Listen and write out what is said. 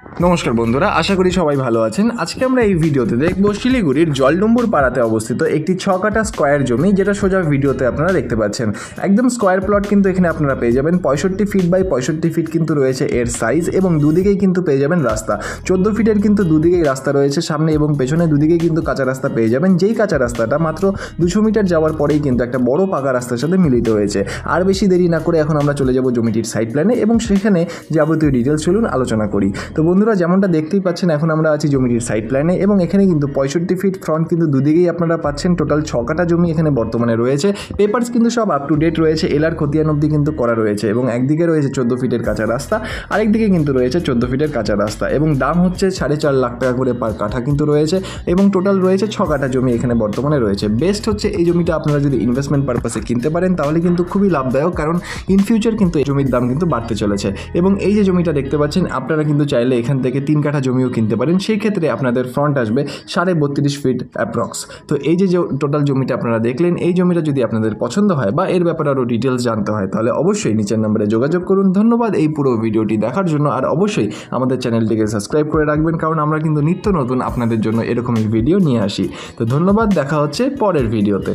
নমস্কার বন্ধুরা, আশা করি সবাই ভালো আছেন। আজকে আমরা এই ভিডিওতে দেখব শিলিগুড়ির জলডম্বুর পাড়াতে অবস্থিত একটি 6 কাঠা স্কোয়ার জমি, যেটা সোজা ভিডিওতে আপনারা দেখতে পাচ্ছেন। একদম স্কোয়ার প্লট কিন্তু এখানে আপনারা পেয়ে যাবেন। 65 ফিট বাই 65 ফিট কিন্তু রয়েছে এর সাইজ, এবং দুদিকেই কিন্তু পেয়ে যাবেন রাস্তা। 14 ফিটের কিন্তু দুদিকেই রাস্তা রয়েছে, সামনে এবং পেছনে দুদিকেই কিন্তু কাঁচা রাস্তা পেয়ে যাবেন। যেই কাঁচা রাস্তাটা মাত্র 200 মিটার যাওয়ার পরেই কিন্তু একটা বড় পাকা রাস্তার সাথে মিলিত হয়েছে। আর বেশি দেরি না করে এখন আমরা চলে যাব জমিটির সাইড প্ল্যানে, এবং সেখানে যাবতীয় ডিটেলস চলুন আলোচনা করি। তো বন্ধুরা, যেমনটা দেখতেই পাচ্ছেন, এখন আমরা আছি জমিটির সাইড প্ল্যানে, এবং এখানে কিন্তু 65 ফিট ফ্রন্ট কিন্তু দুদিকেই আপনারা পাচ্ছেন। টোটাল 6 কাঠা জমি এখানে বর্তমানে রয়েছে। পেপারস কিন্তু সব আপ টু ডেট রয়েছে, এলআর খতিয়ান অবধি কিন্তু করা রয়েছে, এবং একদিকে রয়েছে 14 ফিটের কাঁচা রাস্তা, আরেকদিকে কিন্তু রয়েছে 14 ফিটের কাঁচা রাস্তা, এবং দাম হচ্ছে 4.5 লাখ টাকা করে পার কাঠা কিন্তু রয়েছে, এবং টোটাল রয়েছে 6 কাঠা জমি এখানে বর্তমানে রয়েছে। বেস্ট হচ্ছে এই জমিটা আপনারা যদি ইনভেস্টমেন্ট পারপাসে কিনতে পারেন তাহলে কিন্তু খুবই লাভদায়ক, কারণ ইন ফিউচার কিন্তু এই জমির দাম কিন্তু বাড়তে চলেছে। এবং এই যে জমিটা দেখতে পাচ্ছেন, আপনারা কিন্তু চাইলে এখান থেকে 3 কাঠা জমিও কিনতে পারেন। সেই ক্ষেত্রে আপনাদের ফ্রন্ট আসবে 32.5 ফিট অ্যাপ্রক্স। তো এই যে টোটাল জমিটা আপনারা দেখলেন, এই জমিটা যদি আপনাদের পছন্দ হয় বা এর ব্যাপারে আরও ডিটেলস জানতে হয়, তাহলে অবশ্যই নিচের নম্বরে যোগাযোগ করুন। ধন্যবাদ এই পুরো ভিডিওটি দেখার জন্য, আর অবশ্যই আমাদের চ্যানেলটিকে সাবস্ক্রাইব করে রাখবেন, কারণ আমরা কিন্তু নিত্য নতুন আপনাদের জন্য এরকমই ভিডিও নিয়ে আসি। তো ধন্যবাদ, দেখা হচ্ছে পরের ভিডিওতে।